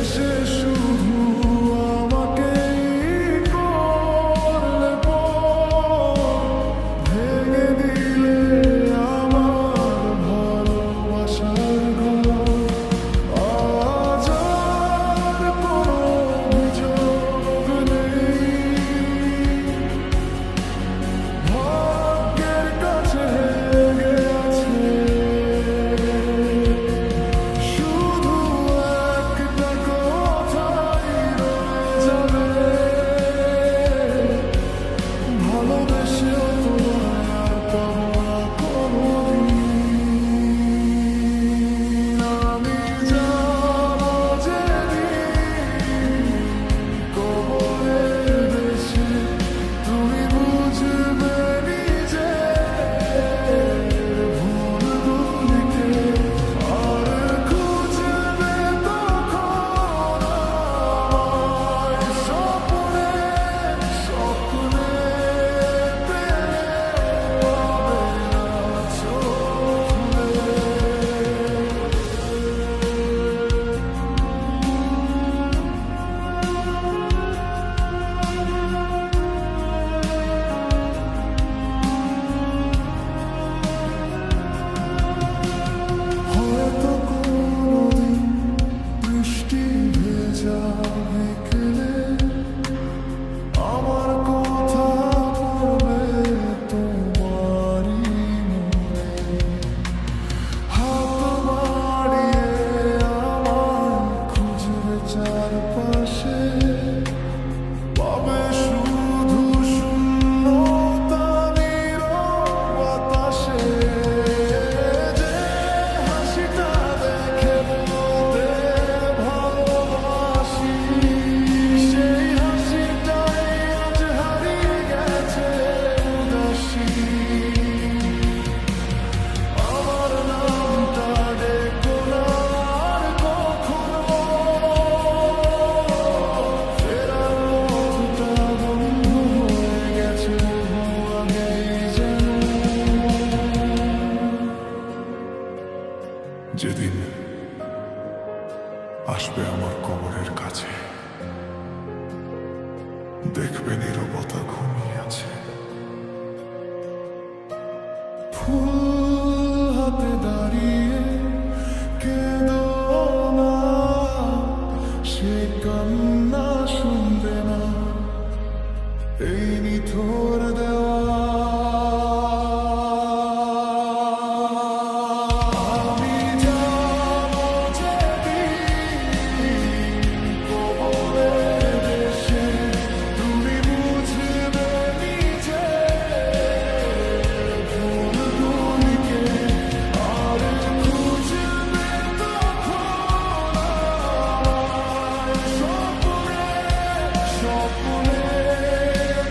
এসে শুধু আমাকেই করলে পর, ভেঙে দিলে আমার ভালোবাসার ঘর। আজ আর কোনো অভিযোগ নেই, ভাগ্যের কাছে হেরে আছে। শুধু একটা কথাই রয়ে যাবে, ভালোবেসেও তোমায় আর পাবো না কোনোদিন। আমি যাবো যেদিন কবরের দেশে, তুমি বুঝবে নিজের ভুলগুলিকে, আর খুঁজবে তখন আমায় স্বপ্নে স্বপ্নে পেলেও পাবে না চোখ খুলে। হয়তো কোনোদিন বৃষ্টি ভেজা বিকেলে আমার কথা পড়বে তোমারই মনে। হাত বাড়িয়ে আমায় খুঁজবে চারপাশে, পাবে শুধু শূন্যতা নীরব বাতাসে। যে হাসিটা দেখে বলতে ভালোবাসি, সেই হাসিটাই আজ হারিয়ে গেছে উদাসী। আমার নামটা ডেকো না আর কখনো, ফেরার পথটা বন্ধ হয়ে গেছে বহু আগেই যেন। যেদিন আসবে আমার কবরের কাছে, দেখবে নীরবতা ঘুমিয়ে আছে। ফুল হাতে দাঁড়িয়ে কেঁদো না, সে কান্না শুনবে না এই নিথর দেওয়া। আমি যাবো যেদিন কবরের দেশে, তুমি বুঝবে নিজের ভুলগুলিকে, আর খুঁজবে তখন আমায় স্বপ্নে স্বপ্নে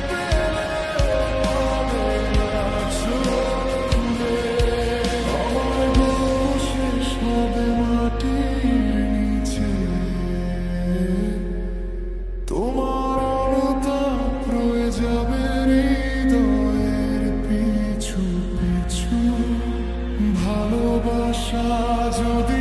পেলেও পাবে না চোখ খুলে। আমার গল্প শেষ হবে মাটির নিচে, তোমার অনুতাপ রয়ে যাবে হৃদয়ের পিছু পিছু। ভালোবাসা যদি